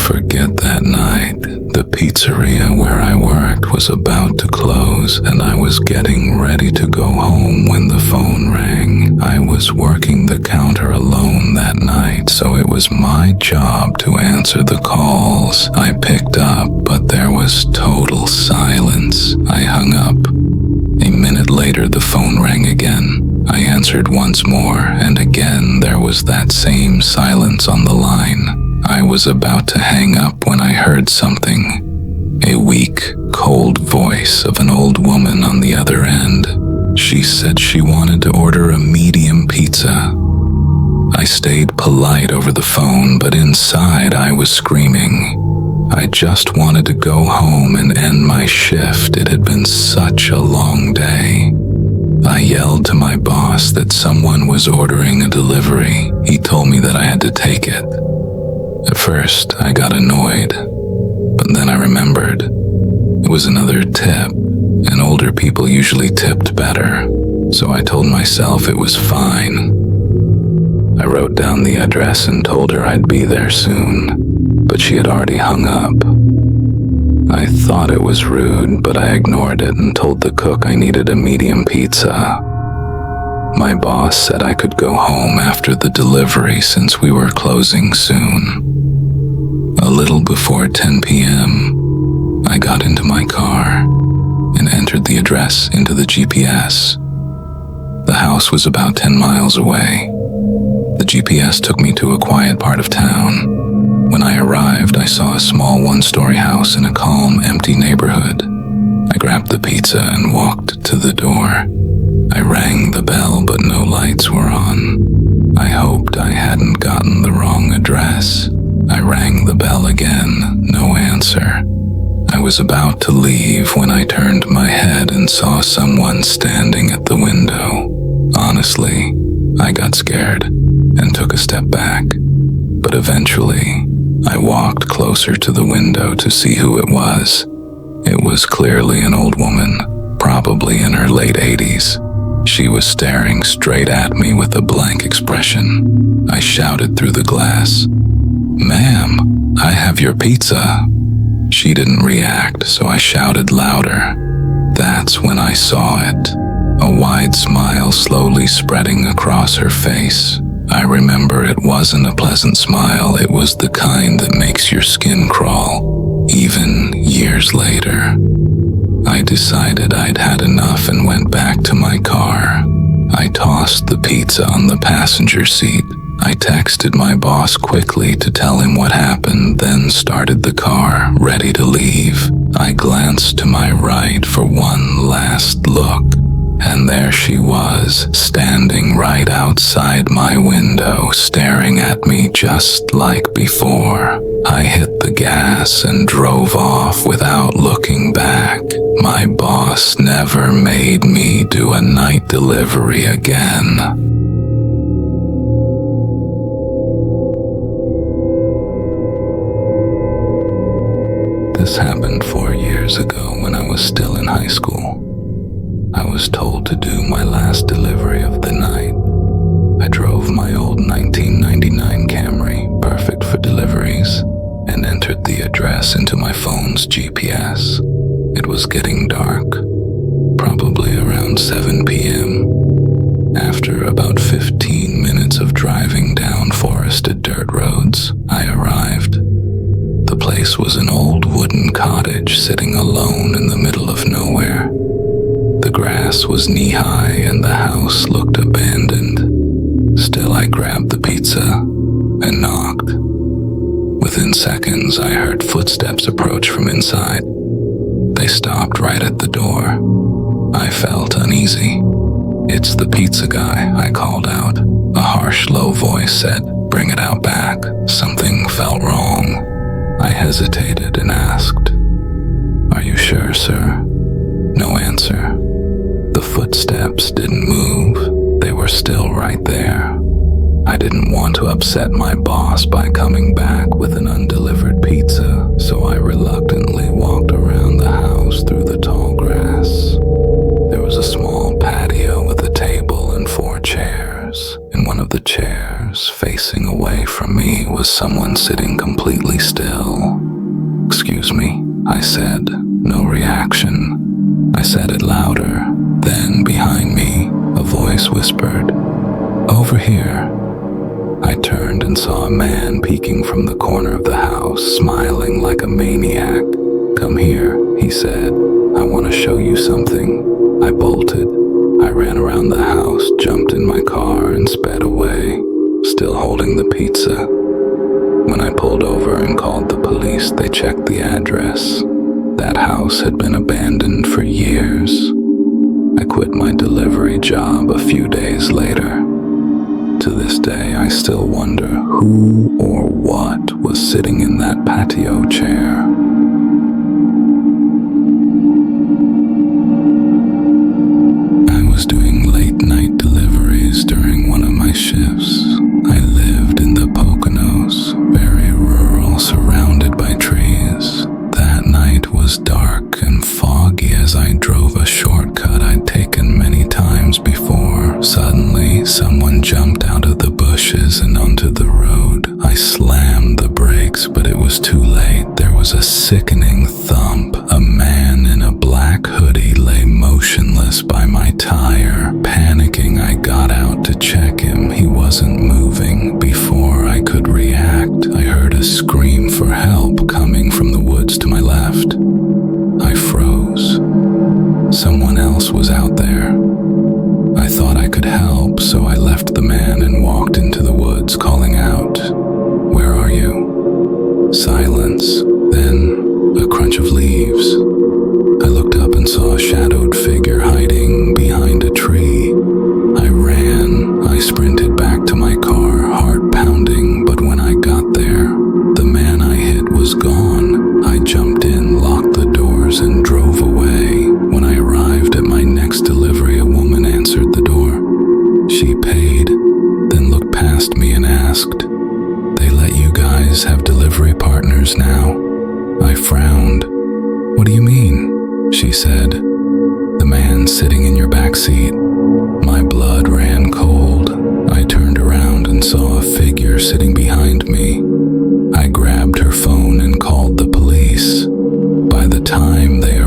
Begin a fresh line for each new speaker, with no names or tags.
forget that night. The pizzeria where I worked was about to close, and I was getting ready to go home when the phone rang. I was working the counter alone that night, so it was my job to answer the calls. I picked up, but there was total silence. I hung up. A minute later, the phone rang again. I answered once more, and again there was that same silence on the line. I was about to hang up when I heard something. A weak, cold voice of an old woman on the other end. She said she wanted to order a medium pizza. I stayed polite over the phone, but inside I was screaming. I just wanted to go home and end my shift. It had been such a long day. I yelled to my boss that someone was ordering a delivery. He told me that I had to take it. At first, I got annoyed, but then I remembered. It was another tip, and older people usually tipped better, so I told myself it was fine. I wrote down the address and told her I'd be there soon, but she had already hung up. I thought it was rude, but I ignored it and told the cook I needed a medium pizza. My boss said I could go home after the delivery since we were closing soon. A little before 10 p.m., I got into my car and entered the address into the GPS. The house was about 10 miles away. The GPS took me to a quiet part of town. When I arrived, I saw a small one-story house in a calm, empty neighborhood. I grabbed the pizza and walked to the door. I rang the bell, but no lights were on. I hoped I hadn't gotten the wrong address. I rang the bell again, no answer. I was about to leave when I turned my head and saw someone standing at the window. Honestly, I got scared and took a step back, but eventually, I walked closer to the window to see who it was. It was clearly an old woman, probably in her late 80s. She was staring straight at me with a blank expression. I shouted through the glass, "Ma'am, I have your pizza." She didn't react, so I shouted louder. That's when I saw it, a wide smile slowly spreading across her face. I remember it wasn't a pleasant smile, it was the kind that makes your skin crawl, even years later. I decided I'd had enough and went back to my car. I tossed the pizza on the passenger seat. I texted my boss quickly to tell him what happened, then started the car, ready to leave. I glanced to my right for one last look, and there she was, standing right outside my window, staring at me just like before. I hit the gas and drove off without looking back. My boss never made me do a night delivery again. This happened 4 years ago when I was still in high school. I was told to do my last delivery of the night. I drove my old 1999 Camry, perfect for deliveries, and entered the address into my phone's GPS. It was getting dark, probably around 7 p.m. After about 15 minutes of driving down forested dirt roads, I arrived. The place was an old wooden cottage sitting alone in the middle of nowhere. The grass was knee-high and the house looked abandoned. Still, I grabbed the pizza and knocked. Within seconds, I heard footsteps approach from inside. They stopped right at the door. I felt uneasy. "It's the pizza guy," I called out. A harsh, low voice said, "Bring it out back." Something felt wrong. I hesitated and asked, "Are you sure, sir?" No answer. The footsteps didn't move. They were still right there. I didn't want to upset my boss by coming back with an undelivered pizza, so I reluctantly walked around the house through the tall grass. There was a small patio with a table and 4 chairs. In one of the chairs, facing away from me, was someone sitting completely still. "Excuse me," I said. No reaction. I said it louder. Then, behind me, a voice whispered, "Over here." I turned and saw a man peeking from the corner of the house, smiling like a maniac. "Come here," he said. "I want to show you something." I bolted. I ran around the house, jumped in my car, and sped away, still holding the pizza. When I pulled over and called the police, they checked the address. That house had been abandoned for years. I quit my delivery job a few days later. To this day, I still wonder who or what was sitting in that patio chair. I was doing late-night deliveries during one of my shifts. I lived in the Poconos, very rural, surrounded by trees. That night was dark and foggy as I drove a shortcut I'd taken many times before. Suddenly, someone jumped out of the bushes and onto the road. I slammed the brakes, but it was too late. There was a sickening thump. A man in a black hoodie lay motionless by my tire. Panicking, I got out to check him. He wasn't moving. Before I could react, I heard a scream for help coming from the woods to my left. I froze. Someone else was out there. I thought I could help, so I left the man and walked into the woods, calling out, "Where are you?" Silence, then a crunch of leaves. I looked up and saw a shadowed figure hiding behind a tree. I ran. I sprinted back to my car, heart pounding, but when I got there, the man I hit was gone. I jumped in, locked the doors, and drove away. When I arrived at my next delivery, a woman answered the door. She paid, then looked past me and asked, "They let you guys have delivery partners now?" I frowned. "What do you mean?" she said. "The man sitting in your back seat." My blood ran cold. I turned around and saw a figure sitting behind me. I grabbed her phone and called the police. By the time they